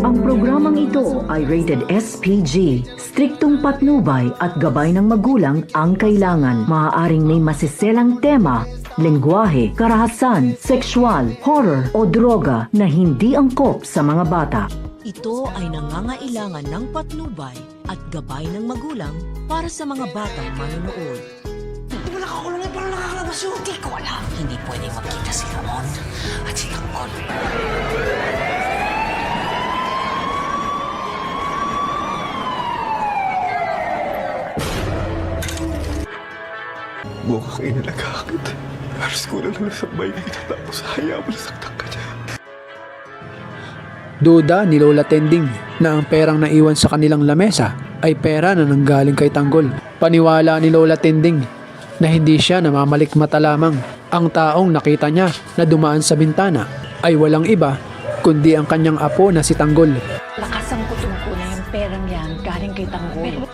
Ang programang ito ay rated SPG. Striktong patnubay at gabay ng magulang ang kailangan. Maaaring may masiselang tema, lengguwahe, karahasan, sexual, horror o droga na hindi angkop sa mga bata. Ito ay nangangailangan ng patnubay at gabay ng magulang para sa mga batang manonood. Wala ka kulong yan, parang nakakalabas yun. Hindi ko alam. Hindi pwedeng magkita si Ramon at si Tanggol. Mukhang inalaga kita. Halos ko na lang sa bahay kita tapos hayaan mo nasaktan ka dyan. Duda ni Lola Tending na ang perang naiwan sa kanilang lamesa ay pera na nanggaling kay Tanggol. Paniwala ni Lola Tending na hindi siya namamalikmata lamang. Ang taong nakita niya na dumaan sa bintana ay walang iba kundi ang kanyang apo na si Tanggol. Lakasang kutung ko na yung perang yan galing kay Tanggol.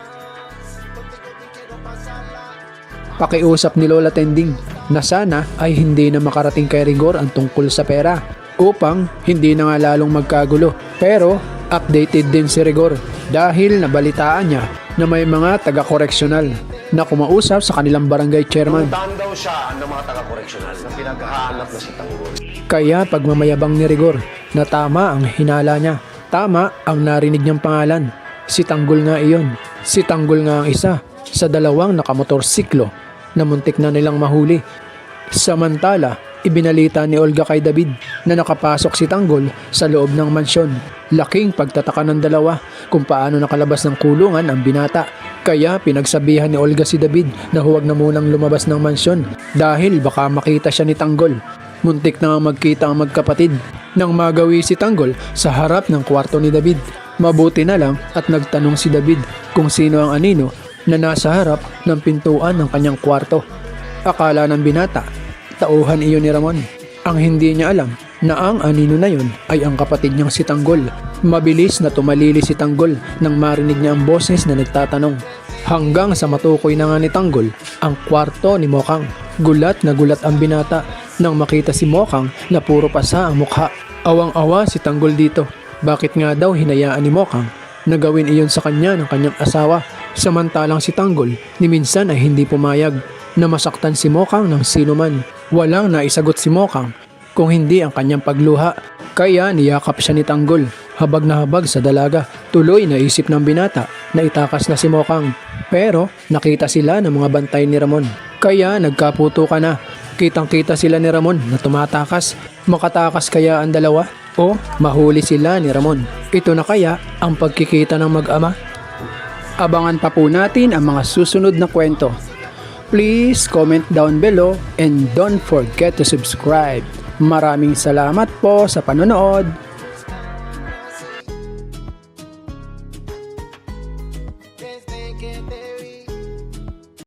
Pakiusap ni Lola Tending na sana ay hindi na makarating kay Rigor ang tungkol sa pera upang hindi na nga lalong magkagulo. Pero updated din si Rigor dahil nabalitaan niya na may mga taga-koreksyonal na kumausap sa kanilang barangay chairman. Puntahan daw siya ng mga taga-koreksyonal na pinaghahanap na si Tanggol. Kaya pagmamayabang ni Rigor na tama ang hinala niya, tama ang narinig niyang pangalan. Si Tanggol nga iyon. Si Tanggol nga ang isa sa dalawang nakamotorsiklo na muntik na nilang mahuli. Samantala, ibinalita ni Olga kay David na nakapasok si Tanggol sa loob ng mansyon. Laking pagtataka ng dalawa kung paano nakalabas ng kulungan ang binata. Kaya pinagsabihan ni Olga si David na huwag na munang lumabas ng mansyon dahil baka makita siya ni Tanggol. Muntik na nga magkita ang magkapatid nang magawi si Tanggol sa harap ng kwarto ni David. Mabuti na lang at nagtanong si David kung sino ang anino na nasa harap ng pintuan ng kanyang kwarto. Akala ng binata, tauhan iyon ni Ramon. Ang hindi niya alam na ang anino na yun ay ang kapatid niyang si Tanggol. Mabilis na tumalili si Tanggol nang marinig niya ang boses na nagtatanong. Hanggang sa matukoy na nga ni Tanggol ang kwarto ni Mokang. Gulat na gulat ang binata nang makita si Mokang na puro pasa ang mukha. Awang-awa si Tanggol dito. Bakit nga daw hinayaan ni Mokang na gawin iyon sa kanya ng kanyang asawa? Samantalang si Tanggol ni minsan ay hindi pumayag na masaktan si Mokang ng sino man. Walang naisagot si Mokang kung hindi ang kanyang pagluha. Kaya niyakap siya ni Tanggol. Habag na habag sa dalaga. Tuloy naisip ng binata na itakas na si Mokang. Pero nakita sila ng mga bantay ni Ramon. Kaya nagkaputukan na. Kitang-kita sila ni Ramon na tumatakas. Makatakas kaya ang dalawa? O mahuli sila ni Ramon? Ito na kaya ang pagkikita ng mag-ama? Abangan pa po natin ang mga susunod na kwento. Please comment down below and don't forget to subscribe. Maraming salamat po sa panonood. Desde que te